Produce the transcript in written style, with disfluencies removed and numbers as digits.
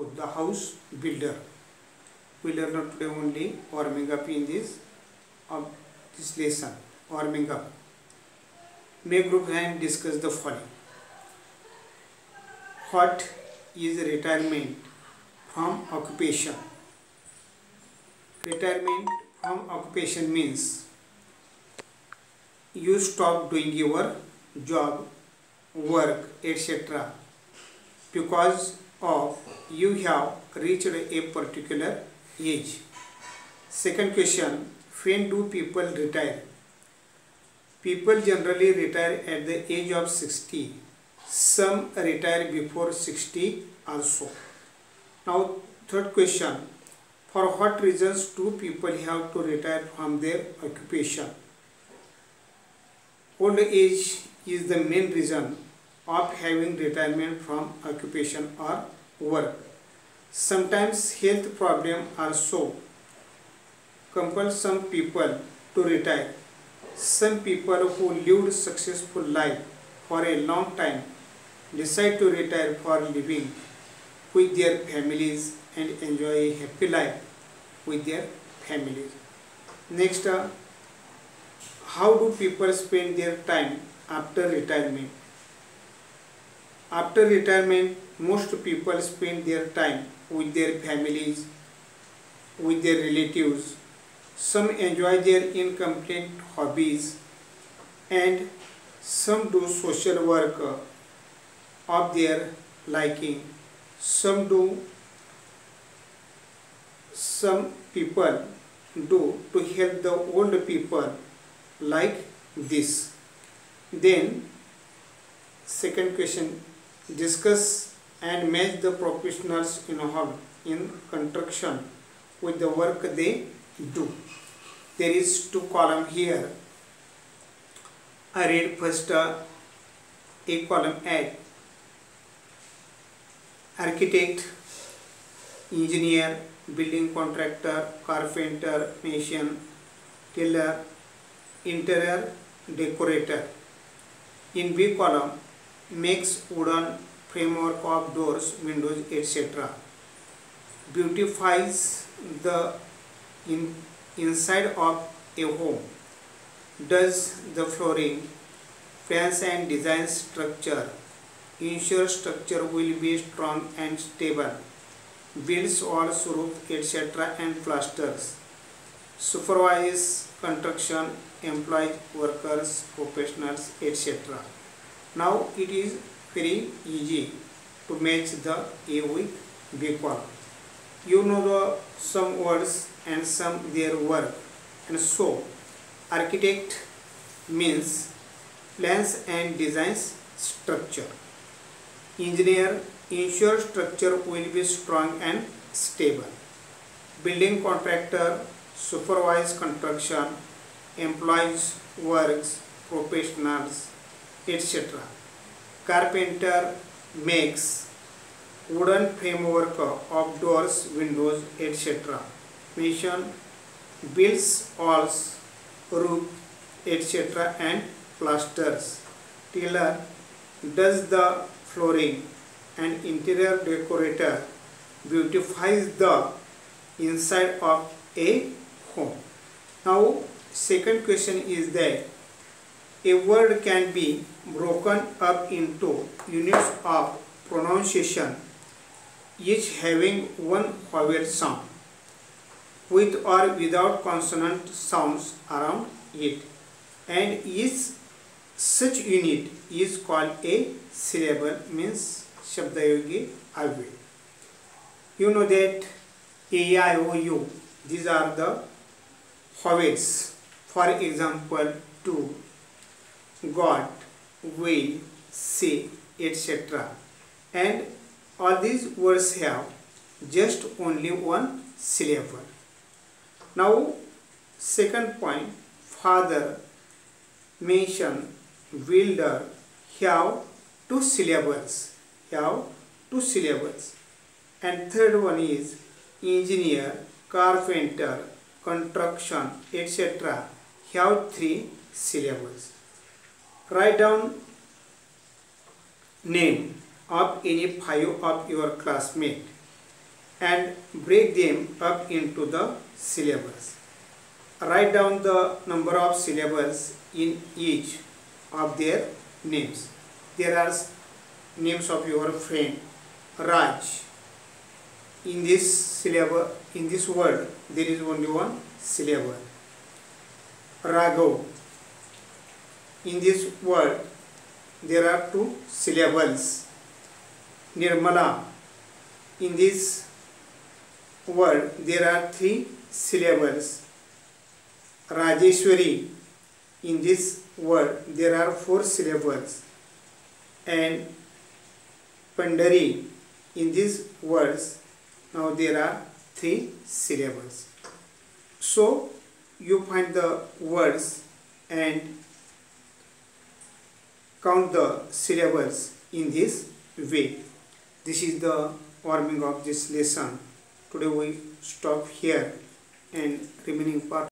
2, the house builder. We learn today only warming up in this lesson. Warming up. Make group and discuss the following. What is retirement from occupation? Retirement from occupation means you stop doing your job, work, etc. because of you have reached a particular age. Second question, when do people retire? People generally retire at the age of 60. Some retire before 60 also. Now third question, for what reasons do people have to retire from their occupation? Old age is the main reason of having retirement from occupation or work. Sometimes health problems also compel some people to retire. Some people who lived successful life for a long time decide to retire for living with their families and enjoy a happy life with their families. Next, how do people spend their time after retirement? After retirement, most people spend their time with their families, with their relatives. Some enjoy their incomplete hobbies and some do social work of their liking. Some people do to help the old people like this. Then second question, discuss and match the professionals involved in construction with the work they do. There is two columns here. I read first a column at architect, engineer, building contractor, carpenter, mason, tailor, interior decorator. In B column, makes wooden framework of doors, windows, etc. Beautifies the inside of a home. Does the flooring, plans and design structure. Ensures structure will be strong and stable. Builds walls, roof, etc. and plasters. Supervises construction, employs workers, professionals, etc. Now it is very easy to match the A with B column. You know the some words and some their work, and so architect means plans and designs structure. Engineer ensures structure will be strong and stable. Building contractor supervise construction, employs works, professionals, etc. Carpenter makes wooden framework of doors, windows, etc. Mason builds walls, roof, etc. and plasters. Tailor does the flooring, and interior decorator beautifies the inside of a home. Now second question is that a word can be broken up into units of pronunciation, each having one vowel sound, with or without consonant sounds around it, and each such unit is called a syllable, means Shabdayogi Avya. You know that A, I, O, U, these are the vowels. For example, to, got, will, say, etc. And all these words have just only one syllable. Now second point, father, mason, builder have two syllables. And third one is engineer, carpenter, construction, etc. have three syllables. Write down name of any five of your classmates and break them up into the syllables. Write down the number of syllables in each of their names. There are names of your friend Raj. In this word, there is only one syllable. Raghav. In this word, there are two syllables. Nirmala. In this word, there are three syllables. Rajeshwari. In this word, there are four syllables. And Pandari. In these words, now there are three syllables. So you find the words and count the syllables in this way. This is the warming of this lesson. Today we stop here and remaining part